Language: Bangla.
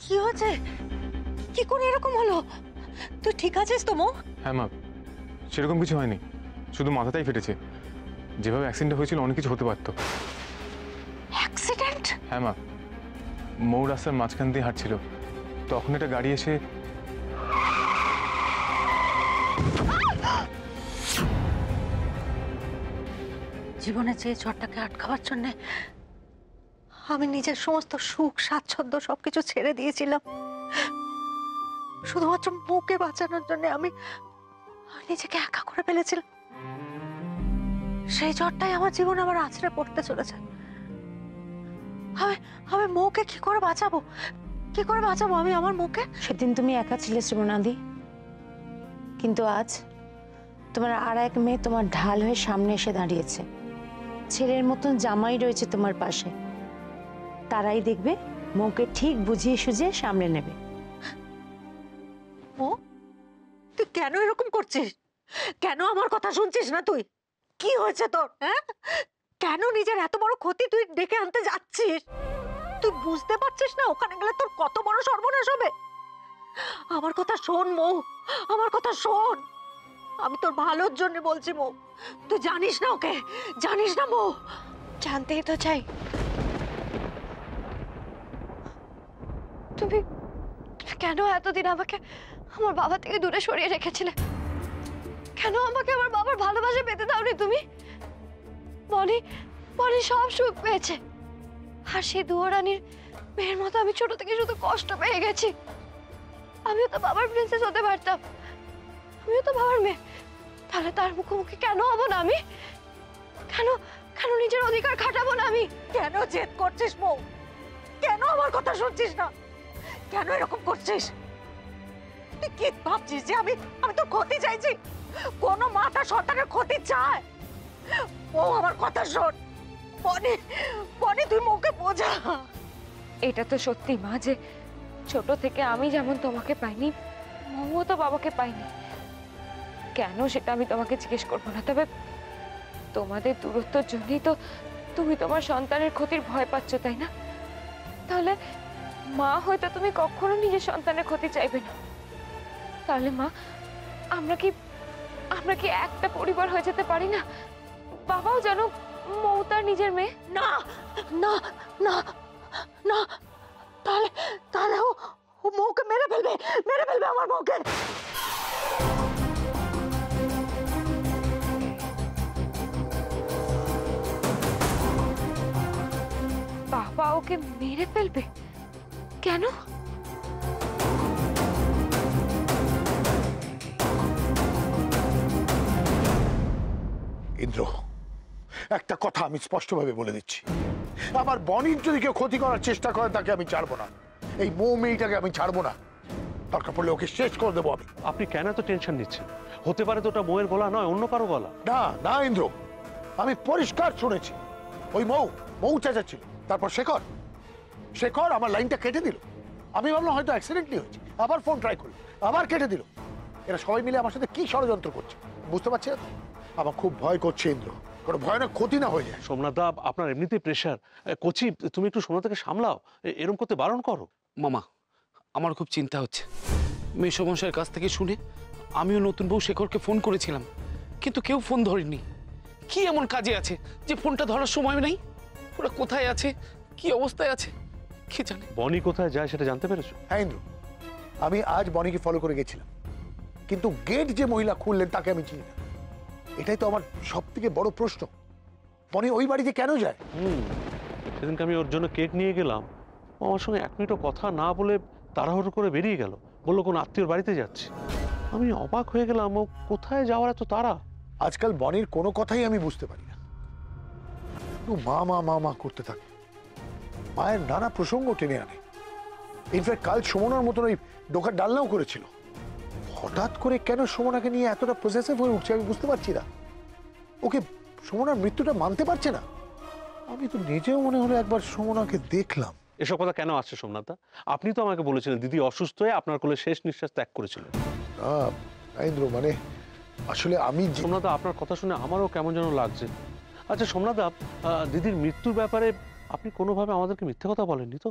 কি হয়েছে? কি করে এরকম হলো? তুই ঠিক আছিস তো মৌ? হ্যাঁ মা, সেরকম কিছু হয়নি, শুধু মাথাটাই ফেটেছে। যেভাবে অ্যাক্সিডেন্ট হয়েছিল অনেক কিছু হতে পারতো। অ্যাক্সিডেন্ট? হ্যাঁ মা, মৌ রাস্তার মাঝখান দিয়ে হাঁটছিল, তখন একটা গাড়ি এসে জীবনে যে ঝড়টাকে আটকাবার জন্য আমি নিজের সমস্ত সুখ স্বাচ্ছন্দ্য সবকিছু ছেড়ে দিয়েছিলাম, শুধুমাত্র মুখে বাঁচানোর জন্য আমি নিজেকে একা করে ফেলেছিলাম। সেই ঝড়টাই আমার জীবনে আবার আছড়ে পড়তে চলেছে। আমি আমি মৌকে কি করে বাঁচাবো? কি করে বাঁচাবো আমি আমার মুখে? সেদিন তুমি একা ছিলে শ্রীমনাদি, কিন্তু আজ তোমার আর এক মেয়ে তোমার ঢাল হয়ে সামনে এসে দাঁড়িয়েছে। ছেলের মতন জামাই রয়েছে তোমার পাশে। তারাই দেখবে মৌকে ঠিক বুঝিয়ে সুঝিয়ে সামনে নেবে। মৌ, তুই কেন এরকম করছিস? কেন আমার কথা শুনছিস না তুই? কি হয়েছে তোর? হ্যাঁ, কেন নিজের এত বড় ক্ষতি তুই ডেকে আনতে যাচ্ছিস? তুই বুঝতে পারছিস না ওখানে গেলে তোর কত বড় সর্বনাশ হবে? আমার কথা শোন মৌ, আমার কথা শোন। আমি তোর ভালোর জন্য বলছি মৌ। তুই জানিস না ওকে, জানিস না মৌ? জানতেই তো চাই। তুমি কেন এতদিন আমাকে আমার বাবা থেকে দূরে সরিয়ে রেখেছিলে? কেন আমাকে আমার বাবার ভালোবাসা পেতে দাওনি তুমি? বনি বনি সব সুখ পেয়েছে, আর সেই দুয়োরানির মেয়ের মতো আমি ছোট থেকে শুধু কষ্ট পেয়ে গেছি। আমিও তো বাবার প্রিন্সেস হতে পারতাম, আমিও তো বাবার মেয়ে। তাহলে তার মুখোমুখি কেন হবো না আমি? কেন কেন নিজের অধিকার খাটাবো না আমি? কেন জেদ করছিস মৌ? কেন আমার কথা শুনছিস না? কেন এরকম করছিস? তুই কি ভাবছিস যে আমি আমি তোর ক্ষতি চাইছি? কোন মা তার সন্তানের ক্ষতি চায়? ও আমার কথা শোন। বনি বনি, তুই মুখে বোঝা। এটা তো সত্যি মা যে ছোট থেকে আমি যেমন তোমাকে পাইনি, মৌও তো বাবাকে পাইনি। কেন সেটা আমি তোমাকে জিজ্ঞেস করবো না, তবে তোমাদের দূরত্বের জন্যই তো তুমি তোমার সন্তানের ক্ষতির ভয় পাচ্ছ, তাই না? তাহলে মা হয়তো তুমি কখনো নিজের সন্তানের ক্ষতি চাইবে না। তাহলে মা, আমরা কি একটা পরিবার হয়ে যেতে পারি না? বাবাও জানো মৌ তার নিজের মেয়ে। না না না না, তাহলে তাহলে ও মৌকে মেরে ফেলবে, মেরে ফেলবে আমার মৌকে। বাবা ওকে মেরে ফেলবে? কেন? ইন্দ্র, একটা কথা আমি স্পষ্টভাবে বলে দিচ্ছি, আমার বনির যদি কেউ ক্ষতি করার চেষ্টা করে তাকে আমি ছাড়বো না। এই মৌ মেয়েটাকে আমি ছাড়বো না, দরকার পড়লে ওকে শেষ করে দেবো আমি। আপনি কেন এত টেনশন নিচ্ছেন? হতে পারে তো ওটা মৌয়ের গলা নয়, অন্য কারো গলা। না না ইন্দ্র, আমি পরিষ্কার শুনেছি ওই মৌ চেঁচাচ্ছিল। তারপর শেখর শেখর আমার লাইনটা কেটে দিল। আমি ভাবলাম হয়তো অ্যাক্সিডেন্টলি হয়েছে, আবার ফোন ট্রাই করলো, আবার কেটে দিল। এরা সবাই মিলে আমার সাথে কি ষড়যন্ত্র করছে বুঝতে পারছি না। আমার খুব ভয় করছে ইন্দ্র, কোনো ভয়ানক ক্ষতি না হয়ে যায়। সোমনাথ দা, আপনার এমনিতেই প্রেশার। কোচি, তুমি একটু সোমনাথকে সামলাও, এরকম করতে বারণ করো। মামা, আমার খুব চিন্তা হচ্ছে। মেসমশাইয়ের কাছ থেকে শুনে আমিও নতুন বউ শেখরকে ফোন করেছিলাম, কিন্তু কেউ ফোন ধরেনি। কি এমন কাজে আছে যে ফোনটা ধরার সময় নেই? ওরা কোথায় আছে, কি অবস্থায় আছে, কে জানে। বনি কোথায় যায় সেটা জানতে পেরেছো? হ্যাঁ ইন্দ্র, আমি আজ বনিকে ফলো করে গেছিলাম, কিন্তু গেট যে মহিলা খুললেন তাকে আমি চিনি না। এটাই তো আমার সব থেকে বড় প্রশ্ন, বনি ওই বাড়িতে কেন যায়? সেদিনকে আমি ওর জন্য কেক নিয়ে গেলাম, ও আমার সঙ্গে এক মিনিটও কথা না বলে তাড়াহুড়ো করে বেরিয়ে গেল, বললো কোন আত্মীয়র বাড়িতে যাচ্ছে। আমি অবাক হয়ে গেলাম, ও কোথায় যাওয়ার এত তাড়া? আজকাল বনির কোনো কথাই আমি বুঝতে পারি না, মা মা মা মা করতে থাকে, মায়ের নানা প্রসঙ্গ টেনে আনে। ইনফ্যাক্ট কাল সুমনার মতন ওই ডোকার ডালনাও করেছিল। হঠাৎ করে কেন সুমনাকে নিয়ে এতটা পজেসিভ হয়ে উঠছে আমি বুঝতে পারছি না। ওকে সুমনার মৃত্যুটা মানতে পারছে না। আমি তো নিজেও মনে হলো একবার সুমনাকে দেখলাম। এসব কথা কেন আসছে সোমনাথ দা? আপনি তো আমাকে বলেছিলেন দিদি অসুস্থ হয়ে আপনার কোলে শেষ নিঃশ্বাস ত্যাগ করেছিলেন। ইন্দ্র, মানে আসলে আমি সোমনাথ দা, আপনার কথা শুনে আমারও কেমন যেন লাগছে। আচ্ছা সোমনাথ দা, দিদির মৃত্যুর ব্যাপারে আপনি কোনোভাবে আমাদেরকে মিথ্যে কথা বলেননি তো?